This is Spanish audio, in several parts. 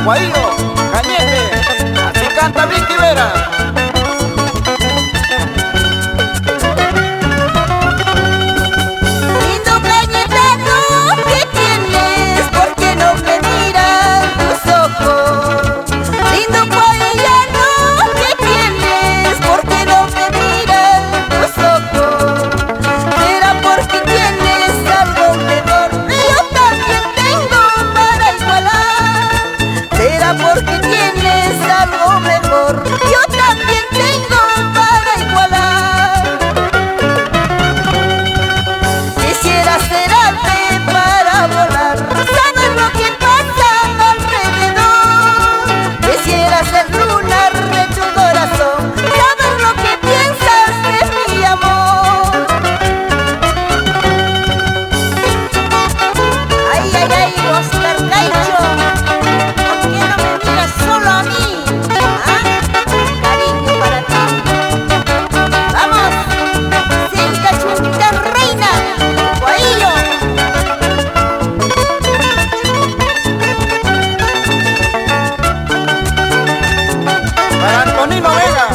Guaío, Cañete, así canta Vicky Vera. Lindo Cañetano, ¿qué tienes? ¿Por qué no me miran tus ojos? Lindo guayano, ¿qué tienes? ¿Por qué no me miran tus ojos? ¿Será porque tienes algo mejor? Yo también tengo para igualar. ¿Será porque tienes algo mejor? Yo también tengo para igualar. Quisiera ser ave para volar, saber lo que pasa alrededor. Quisiera ser luna de tu corazón, saber lo que piensas de mi amor. Ay, ay, ay, Oscar Caicho, ¿por qué no me miras solo a mí? ¿Ah? Cariño para ti. Vamos, Cinca Chumpita Reina, Guaillo. Para Antonino Vega.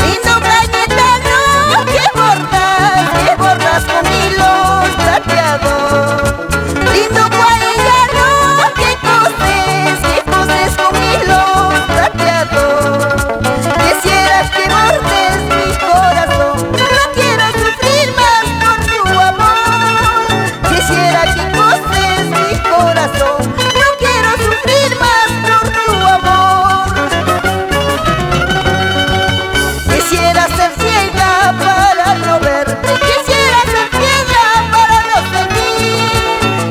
Lindo Cañetano, que bordas con hilos plateados. Lindo guayano, que coses con hilos plateados. Quisiera que bordes mi corazón, no quiero sufrir más por tu amor. Quisiera que coses mi corazón, no quiero sufrir más por tu amor. Quisiera ser ciega para no verte, quisiera ser ciega para no sentir.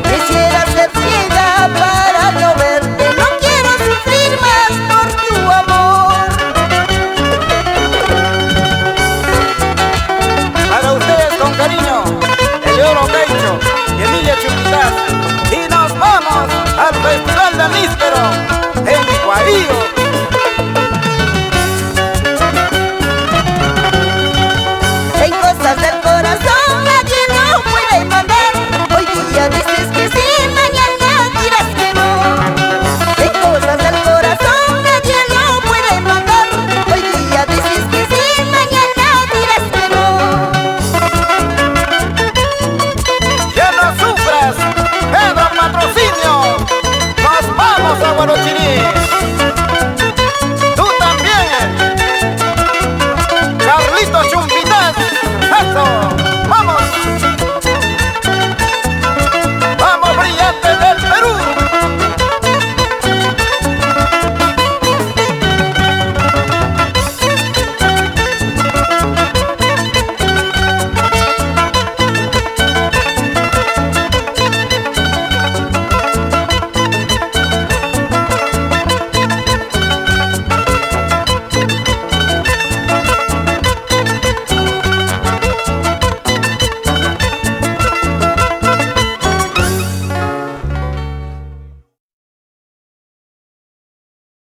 Quisiera ser ciega para no verte, no quiero sufrir más por tu amor. Para ustedes con cariño, el Oro Caicho y Emilia Chupitas. Y nos vamos al Festival de Níspero en Guaío. En cosas del corazón nadie no puede mandar. Hoy día dices que sí, mañana dirás que no. En cosas del corazón nadie no puede mandar. Hoy día dices que sí, mañana dirás que no. Ya no sufras, Pedro Patrocinio. Nos vamos a Guarochirí.